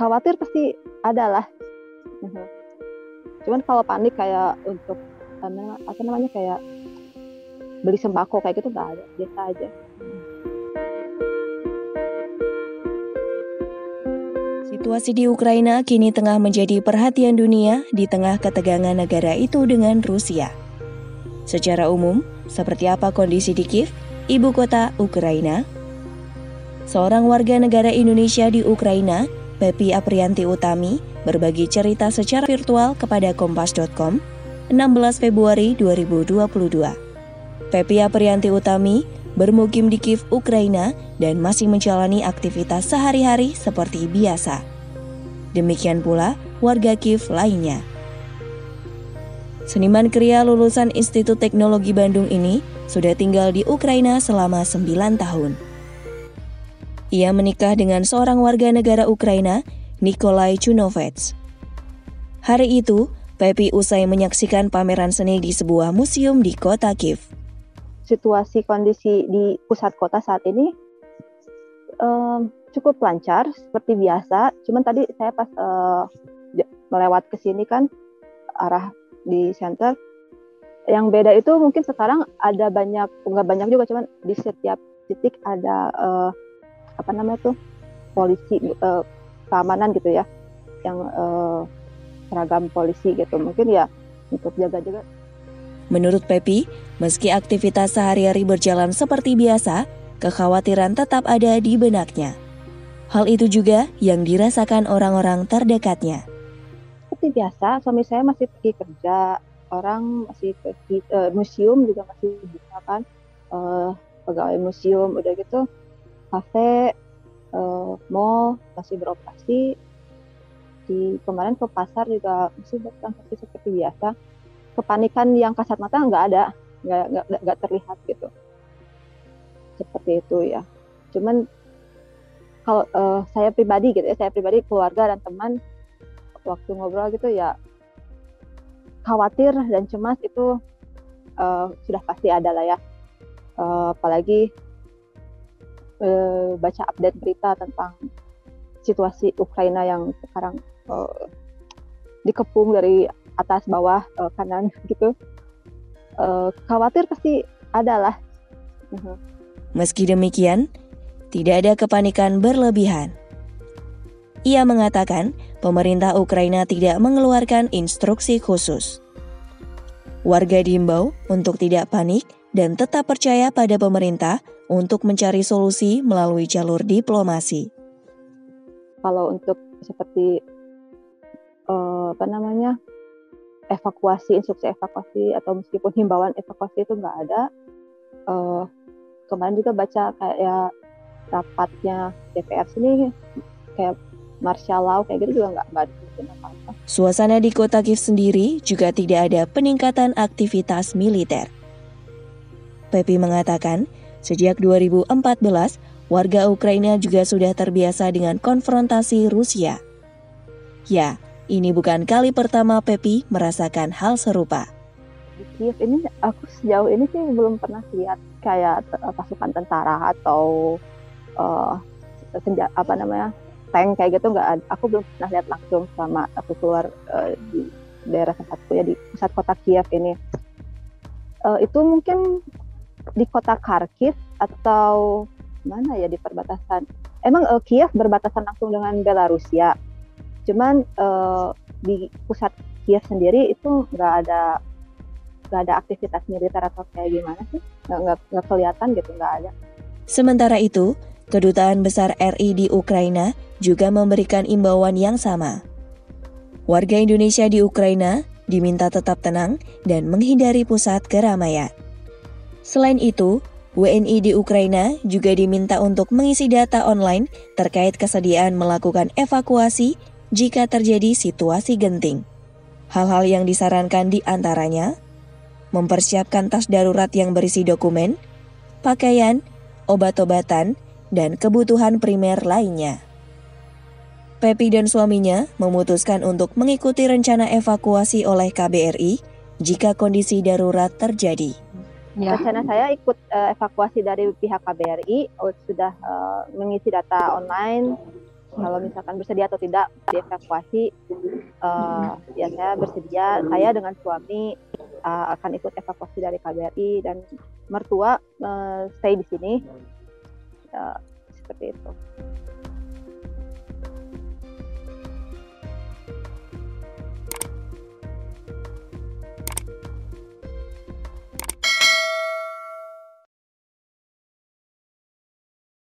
Khawatir pasti ada lah. Cuman kalau panik kayak untuk kayak beli sembako kayak gitu nggak ada, biasa aja. Situasi di Ukraina kini tengah menjadi perhatian dunia di tengah ketegangan negara itu dengan Rusia. Secara umum, seperti apa kondisi di Kiev, ibu kota Ukraina? Seorang warga negara Indonesia di Ukraina, Pepi Aprianti Utami, berbagi cerita secara virtual kepada Kompas.com 16 Februari 2022. Pepi Aprianti Utami bermukim di Kiev, Ukraina dan masih menjalani aktivitas sehari-hari seperti biasa. Demikian pula warga Kiev lainnya. Seniman kria lulusan Institut Teknologi Bandung ini sudah tinggal di Ukraina selama 9 tahun. Ia menikah dengan seorang warga negara Ukraina, Nikolai Chunovets. Hari itu, Pepi usai menyaksikan pameran seni di sebuah museum di kota Kiev. Situasi kondisi di pusat kota saat ini cukup lancar seperti biasa. Cuman tadi saya pas melewat ke sini kan arah di center, yang beda itu mungkin sekarang ada nggak banyak juga, cuman di setiap titik ada polisi keamanan gitu ya, yang seragam polisi gitu, mungkin ya untuk jaga-jaga. Menurut Pepi, meski aktivitas sehari-hari berjalan seperti biasa, kekhawatiran tetap ada di benaknya. Hal itu juga yang dirasakan orang-orang terdekatnya. Seperti biasa, suami saya masih pergi kerja, orang masih pergi museum juga masih buka kan, pegawai museum udah gitu, kafe, mall masih beroperasi. Kemarin ke pasar juga masih bertransaksi seperti biasa. Kepanikan yang kasat mata nggak ada, nggak terlihat gitu. Seperti itu ya. Cuman kalau saya pribadi keluarga dan teman waktu ngobrol gitu ya, khawatir dan cemas itu sudah pasti ada lah ya. Apalagi baca update berita tentang situasi Ukraina yang sekarang dikepung dari atas bawah kanan gitu. Khawatir pasti ada lah. Meski demikian, tidak ada kepanikan berlebihan. Ia mengatakan pemerintah Ukraina tidak mengeluarkan instruksi khusus. Warga diimbau untuk tidak panik dan tetap percaya pada pemerintah untuk mencari solusi melalui jalur diplomasi. Kalau untuk seperti instruksi evakuasi atau meskipun himbauan evakuasi itu nggak ada. Kemarin juga baca kayak rapatnya DPR sini kayak martial law kayak gitu juga nggak ada apa-apa. Suasana di kota Kiev sendiri juga tidak ada peningkatan aktivitas militer. Pepi mengatakan, sejak 2014, warga Ukraina juga sudah terbiasa dengan konfrontasi Rusia. Ya, ini bukan kali pertama Pepi merasakan hal serupa. Di Kiev ini aku sejauh ini sih belum pernah lihat kayak pasukan tentara atau tank kayak gitu, nggak ada. Aku belum pernah lihat langsung selama aku keluar di daerah tempatku ya, di pusat kota Kiev ini. Itu mungkin di kota Kharkiv atau mana ya, di perbatasan. Emang Kiev berbatasan langsung dengan Belarusia. Cuman di pusat Kiev sendiri itu nggak ada aktivitas militer atau kayak gimana sih, nggak kelihatan gitu, nggak ada. Sementara itu, Kedutaan Besar RI di Ukraina juga memberikan imbauan yang sama. Warga Indonesia di Ukraina diminta tetap tenang dan menghindari pusat keramaian. Selain itu, WNI di Ukraina juga diminta untuk mengisi data online terkait kesediaan melakukan evakuasi jika terjadi situasi genting. Hal-hal yang disarankan di antaranya, mempersiapkan tas darurat yang berisi dokumen, pakaian, obat-obatan, dan kebutuhan primer lainnya. Pepi dan suaminya memutuskan untuk mengikuti rencana evakuasi oleh KBRI jika kondisi darurat terjadi. Ya. Rencana saya ikut evakuasi dari pihak KBRI, sudah mengisi data online, kalau misalkan bersedia atau tidak dievakuasi, ya saya bersedia. Saya dengan suami akan ikut evakuasi dari KBRI, dan mertua stay di sini, seperti itu.